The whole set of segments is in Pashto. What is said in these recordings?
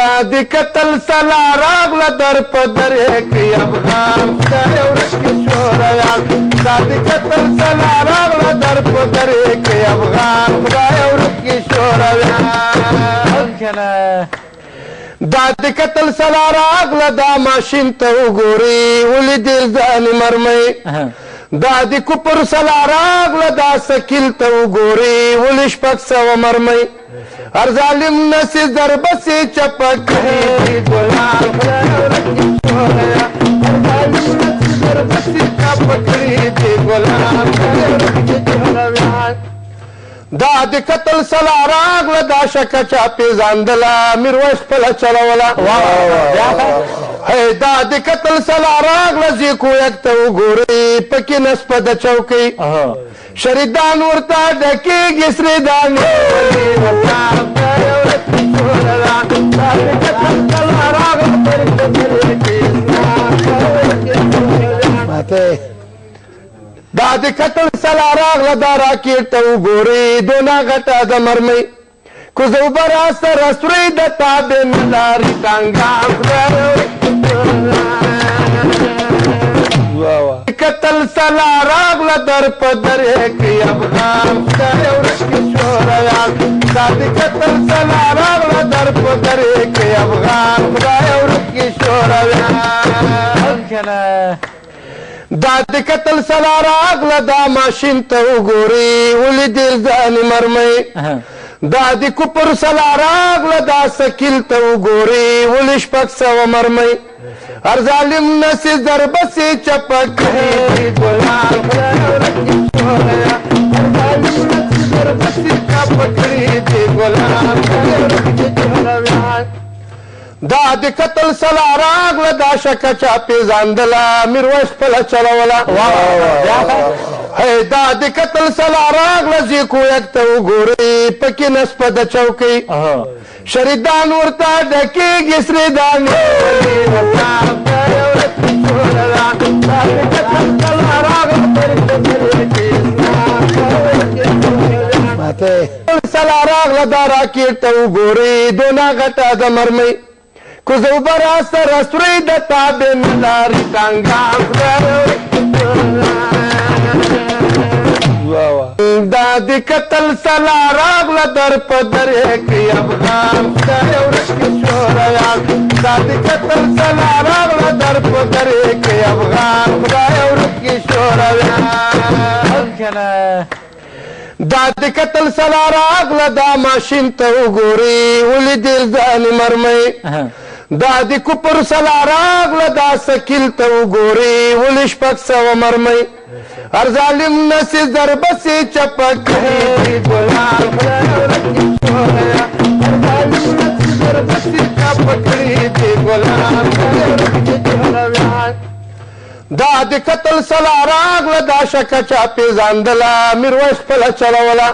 دادی قتل سلا راغله در په درې کې افغان خدای ورکړي شورویان دادی قتل سلا راغله در په درې کې افغان خدای ورکړي شورویان دادی قتل سلا راغله دا ماشین ته وګوري ولیدې ځانې مرمۍ دادی کفر سلا راغله دا سکیل ته وګوري ولې شپږ سوه مرمۍ هر ظالم نسي ضربه سي چپه کړي دي ګلان خدای ورکړي شورویان هر ظالم نسي ضربه سي چپه کړي دي ګلان خدای ورکړي شورویان دادی قتل سلا راغله دا شکه چا پېژندله میرویس خپله چلوله دادی قتل سلا راغله زی کویک ته وګورئ پکې نسپه د چوکۍ شریدان ورته ډکېږي سرې دانې دادی قتل سلا راغله دا راکېټ ته وګورئ دونه غټه د مرمۍ کوزه اوبه راسره سورۍ د تابې نه لارې ټانګان قتل سلا راغله در په درې کې افغان خدای ورکړي شورویان دادی قتل سلا راغله در په درې کې افغان خدای ورکړي شورویان دادی قتل سلا راغله دا ماشین ته وګوري ولیدې ځانې مرمۍ دادی کفر سلا راغله دا سکیل ته وګوري ولې شپږ سوه مرمۍ هر ظالم نسي ضربه سي چپه کړي دي ګلان خدای ورکړي شورویان هر ظالم نسي ضربه سي چپه کړي دي ګلان خدای ورکړي شورویان دادی قتل سلا راغله دا شکه چا پېژندله میرویس خپله چلوله دادی قتل سلا راغله زی کویک ته وګورئ پکې نسپه د چوکۍ شریدان ورته ډکېږي سرې دانې سلا راغله دا راکېټ ته وګورئ دونه غټه د مرمۍ کوزه اوبه راسره سورۍ د تابې نه لارې ټانګان دادی قتل سلا راغله در په درې کې افغان خدای ورکړي شورویان دادی قتل سلا راغله در په درې کې افغان خدای ورکړي شورویان دادی قتل سلا راغله دا ماشین ته وګوري ولیدې ځانې مرمۍ دادی کفر سلا راغله دا سکیل ته وګوري ولې شپږ سوه مرمۍ هر ظالم نسي ضربه سي چپه کړي دي ګلان خدای ورکړي شورویان هر ظالم نسي ضربه سي چپه کړي دي ګلان خدای ورکړي شورویان دادی قتل سلا راغله دا شکه چا پېژندله میرویس خپله چلوله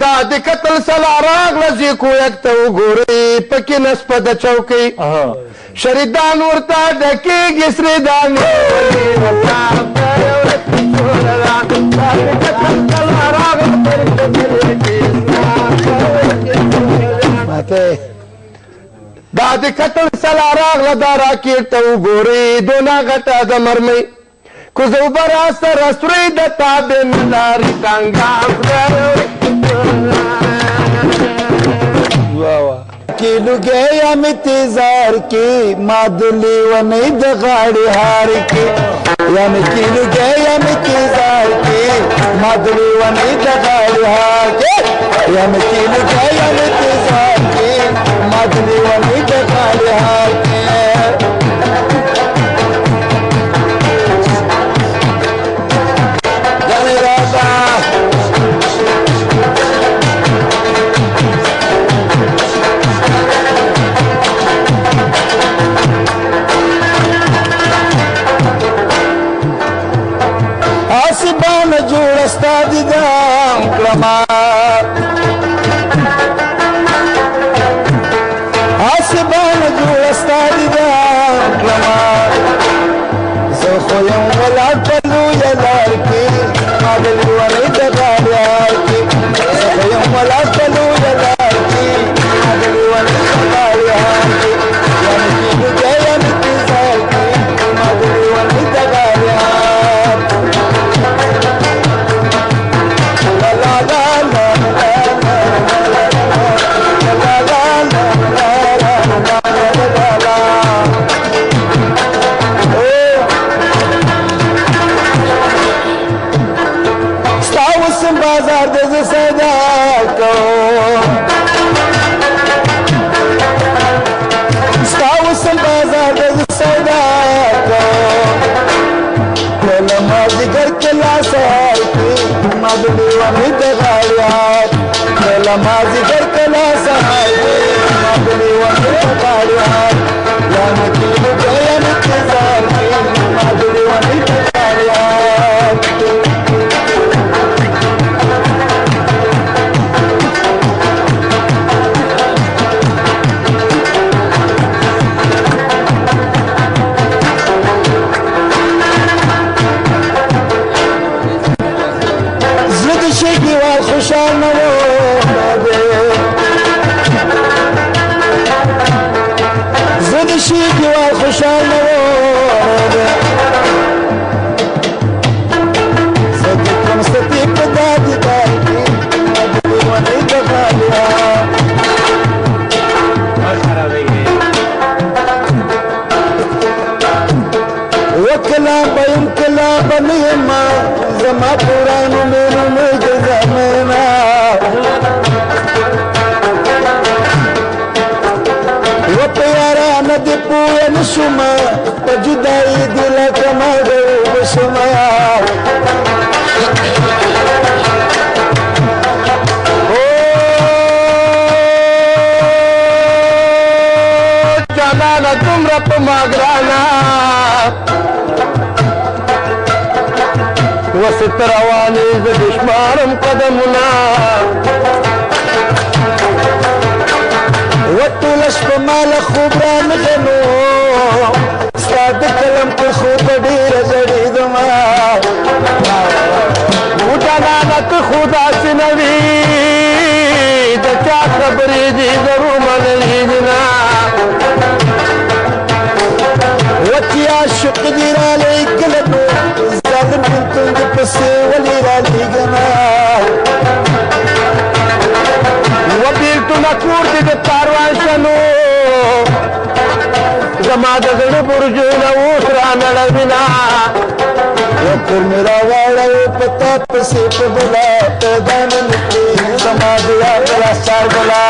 دادی قتل سلا راغله زی کویک ته وګورئ پکې نسپه د چوکۍ شریدان ورته ډکېږي سرې دانې دادی قتل سلا راغله دا راکېټ ته وګورئ دونه غټه د مرمۍ کوزه اوبه راسره سورۍ د تابې نه لارې ټانګان کی لګي امتزار کی مادلی ونی د غاړي هار کی یم کی لګي امتزار کی مادلی ونی د غاړي هار کی یم کی لګي امتزار کی مادلی ونی د غاړي هار کی استاد دام کلما آسمان جوړ مازدیګر کله سهار دی زما د لیونۍ په غاړې حال یا نکیلو ګویم انتظار دی زما د لیونۍ په غاړې حال خوشحال نو زد شي دیوال خوشحال نو زد کوم ستې په دادی دای ونی د غالیا وکلا بیم کلا بنیما زما پرانو مینو مجزمنا و پیارا ندی پویا نشما پا جدائی دلا کما گو بشما جانانا تم رپ ماگرانا وسط رواني ز دشمارم قدمنا وطولش په مال خوب را نغنو ستا د کلم پر خوب ډېر زړېدما وجانانه که خو داسې نه وي د چا خبرې دي ضرور منلي دي نه وچې عاشق دي رالی کله نو ظالم بلتون د پسې ولې رالیږمه و بېلتونه کور دې د کاروان شنو زما د زړه برجونه اوس رانړوینه وکر مې راواړوې په تا پسې په بلا پیدا نه نکړې زما د یاد راسار بلا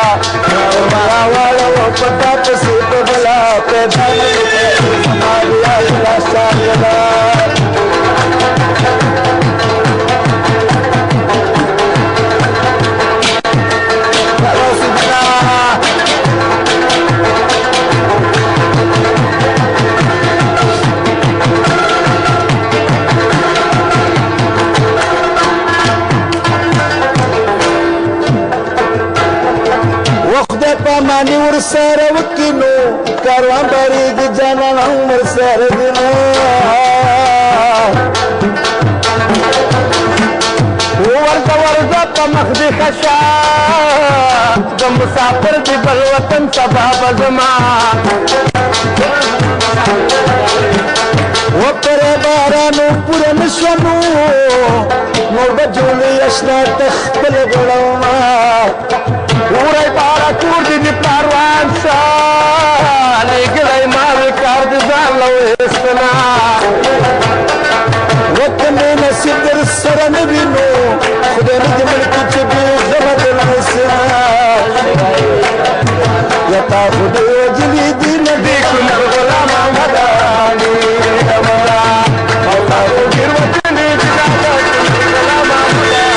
راواړوه په تا پسې په بلا پیدا نه نکړې زما د یاد راسار بلا پامانی ورسره وکینو کاروان باریږي جانان هم ورسره دی نو ورځه ورځه په مخ دې ښه شه د مسافر دې بل وطن سبا به زما وپرې بارانو پوره نه شونو نور به جوړې اشنا ته خپل غړومه وری بارا کور دې د پروان شه لېږلی ما وې کار د ځان له ویستنه وطن مې نصیب در سره نه وي نو خدای نه دې مړ کړي چې بېغمه د لاسنه یا تا خو دې وجلي دي نه دې کونړ غلام احمده مولا او تا خو ډېر وجلي دي دا غلام احمده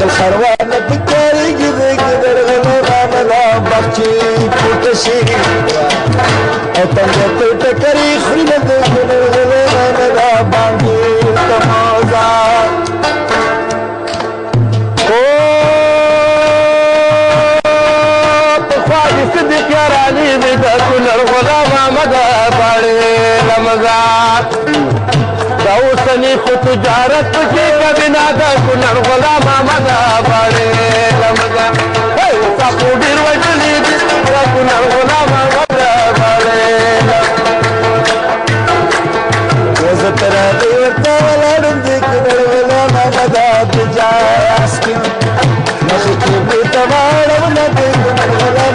الخروان بكاري قدر قدر غلونا ملا بخشي فوتشي اتنجت تكري خلد قدر غلونا ملا بانجي تموزا تخواجي صدق يا راني بدا كنر غلاما مدى باري لمزات اوسنی خو تجارت پکې کبینا دا کونړ غلام احمد باندې لمزه هی تاسو ډیر وجلی دي دا کونړ غلام احمد باندې وزه تر دې ورته ولاړم دې کونړ غلام احمد تجارت تواړونه دې غلا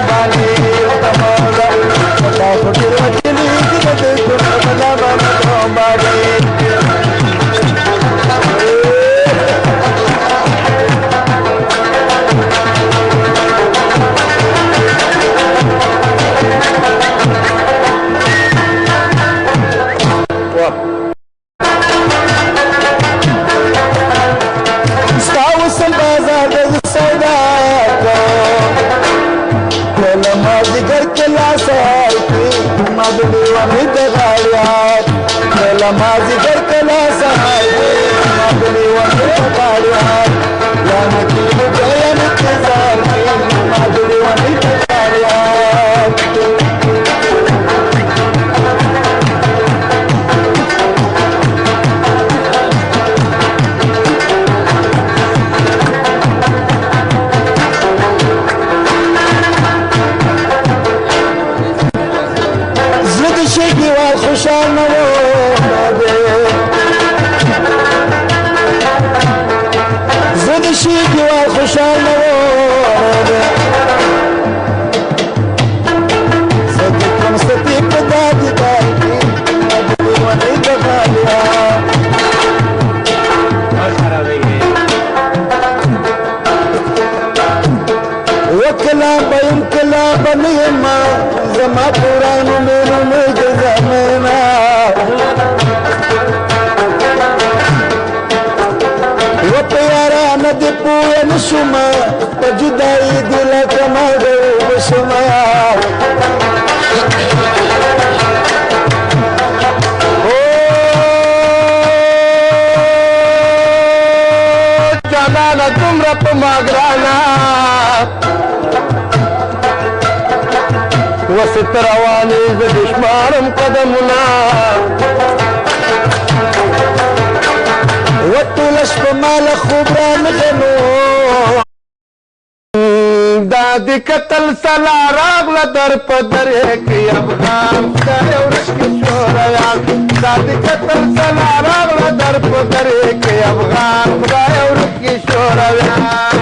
باندې تمالا تاسو ډېر وکړي دې غلا باندې Namazi gar kala sahai Namazi wani pagariyan Yana ki gaya nitizar Namazi wani pagariyan Zid shegi wa khushan wo شيكي وخشال نوره صدقكم صديق بدادي دايكي أدري ونيد غاليها وكلام بين كلام بنيما زما قرآن منو مجزمنا ندی پویا نشما پجدائی دل کما گو بشما جانانا تم رب ماگرانا وستروانی زدشمارم قدمنا وطولش بمال خوبران غنو دادی قتل سلا راغل در پدر کی افغان خدای ورکی شوریان دادی قتل سلا راغل در پدر کی افغان خدای ورکی شوریان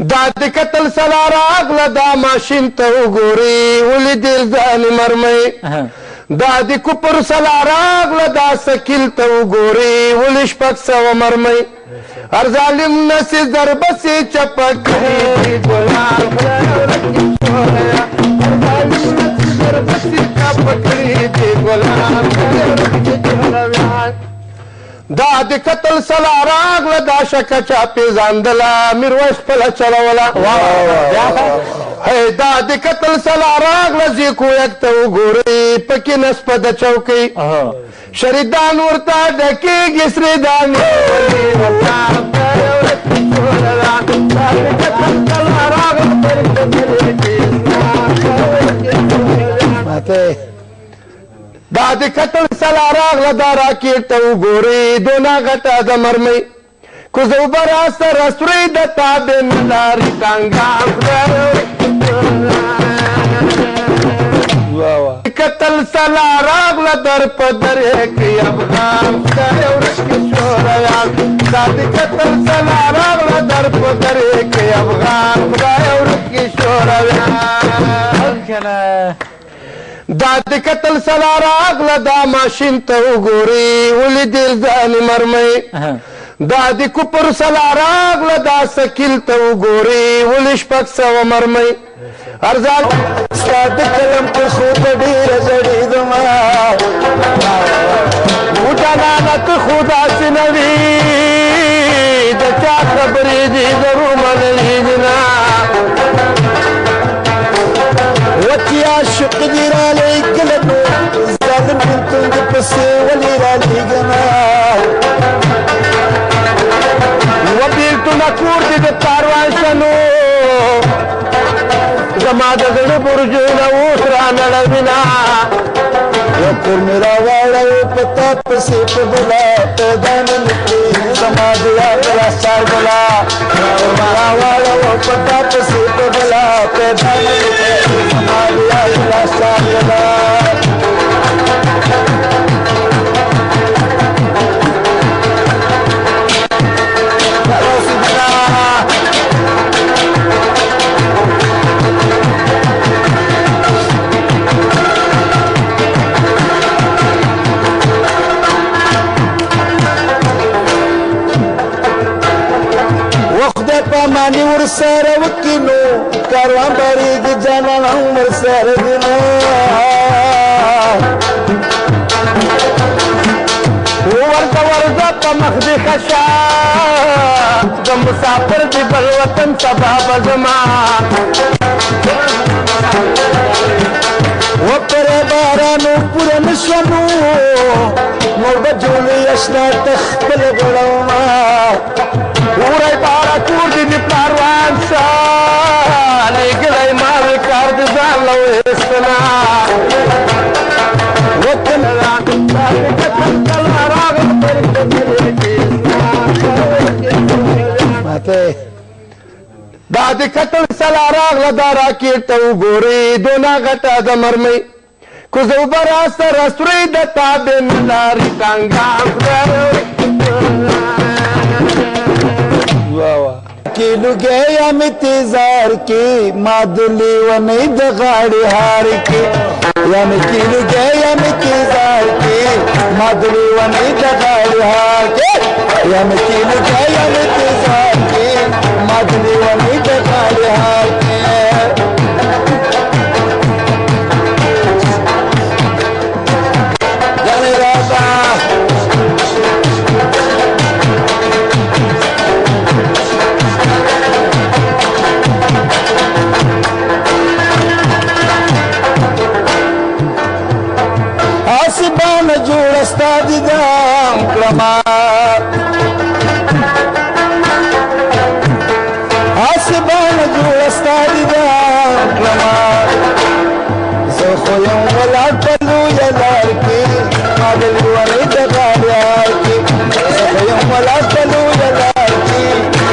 دادی قتل سلا راغل دا ماشین ته وګوري ولې دل ځان مرمۍ دا دی کپر سلا راغله دا سکیل ته وګوري ولې شپږ سوه مرمۍ هر ظالم نسې ضربسې چپه کړي دي ګلان خدای ورکړي شوریه هر ظالم نسې ضربسې چپه کړي دي ګلان خدای ورکړي شوریه دا د قتل سلا راغله دا شکه چا پېژندله میرویس خپله چلوله دا د قتل سلا راغله زیکو یک ته وګورئ پکې نسپه د چوکۍ شریدان ورته ډکېږي سرې دانې دا د قتل سلا راغله دا راکېټ ته وګورئ دونه غټه د مرمۍ کوزه اوبه راسره سورۍ د تابې نه لارې ټانګان قتل سلا راغله در په درې کې افغان خدای ورکړي شوریان دا د قتل سلا راغله در په درې کې افغان خدای ورکړي شوریان دا د قتل سلا راغله دا ماشین ته وګوري ولې دل ځان مرمۍ دا د کفر سلا راغله دا سکیل ته وګوري ولې شپږ سوه مرمۍ هر ځال ستا د قلم په خو ته ډېره زړېدمه و جانانه ته خو داسې نه وي د چا خبرې دي ضرور منلي دي نه وچې عاشق دي رالی کله نو ظالم بېلتون د پسې ولې رالیږمه و بېلتونه کور دې د کاروان شنو زما د زړه برجونه اوس رانړوینه یو کور مې راواړوې په تا پسې په بلا پیدا نه نکړې زما د یاد راسار بلا راواړوه په تا پسې په بلا پیدا نه نکړې زما د یاد راسار بلا Hello, پامانی ورسره وکینو کاروان بریږي جانان هم ورسره دی نو ورځه ورځه په مخ دې خشا د مسافر دې بل وطن سبا به زما وپره بارانو پوره نشونو نور به جوړې اشنا تخپل غړوما وری بارا کور دې دې پاروان شه لېږلی ما وې کار دې ځان له ویستنا وطن ماته دا د قتل سلا راغله دا راکېټ ته وګورئ دونه غټه د مرمۍ کوزه اوبه راسته رسوی د تابې نه لارې ټانګان کیلو گیا می تیزار کی مادلی و نہیں دغاڑی ہار کی یا می کیلو گیا می تیزار کی مادلی و نہیں دغاڑی ہار کی یا می کیلو گیا می تیزار کی مادلی و نہیں دغاڑی ہار کی جانے رابا آسبان جوړ استاد دام کلمه آسبان جوړ استاد دام کلمه زه خو یم ولاړ په لویه لار کې ما د لوړې ډګاړیار کې زه خو یم ولاړ په لویه لار کې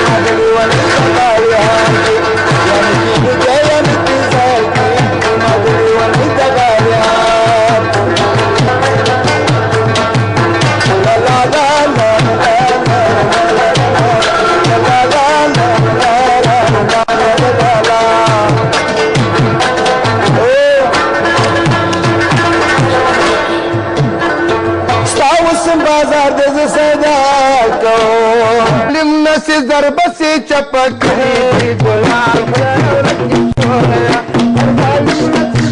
ما د لوړې ډګاړیار کې یم کېږو دی یم انتظار کې ما د لوړې ډګاړیار بازار د صدا کو لم نسی ضربه سي چپکړي ګلان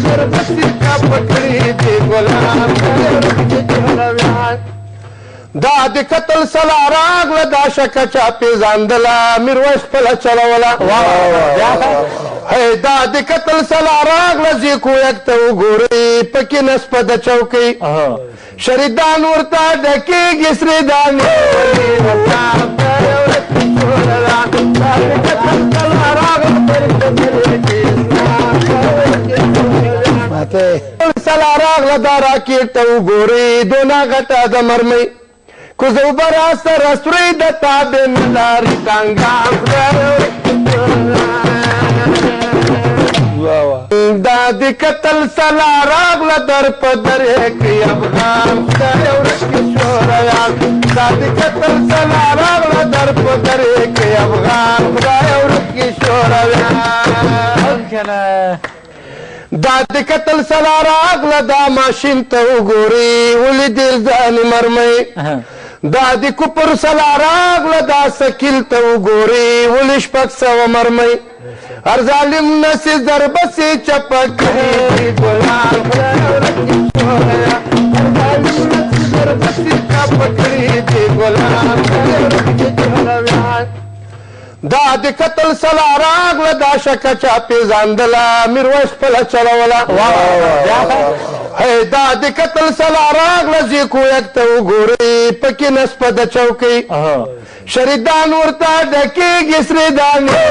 ضربه سي چپکړي ګلان دا د قتل سلا راغله دا شکه چا پیژندله میرویس خپله چلوله دا د قتل سلا راغله زی کویک ته وګورئ پکې نسپه د چوکۍ شریدان ورته ډکېږي سرې دانې سلا راغله دا راکېټ ته وګورئ دونه غټه د مرمۍ کوزه اوبه راسته رسوی د تابې نه لارې ټانګان دا د قتل سلا راغله در په درې کې افغان خدای ورځ کې شورویان دا د قتل سلا راغله در په درې کې افغان خدای ورځ کې شورویان دا د قتل سلا راغله دا ماشین ته وګورئ ولیدل ځانې مرمۍ دا د کفر سلا راغله دا سکیل ته وګورئ ولې شپږ سوه مرمۍ هر ظالم نسي ضربه سي چپکړي ګلان دا د قتل سلا راغله دا شکه چا پیژندله میرویس خپله چلوله دا د قتل سلا راغله زی کویک ته وګورئ پکې نسپه د چوکۍ شریدان ورته ډکېږي سرې دانې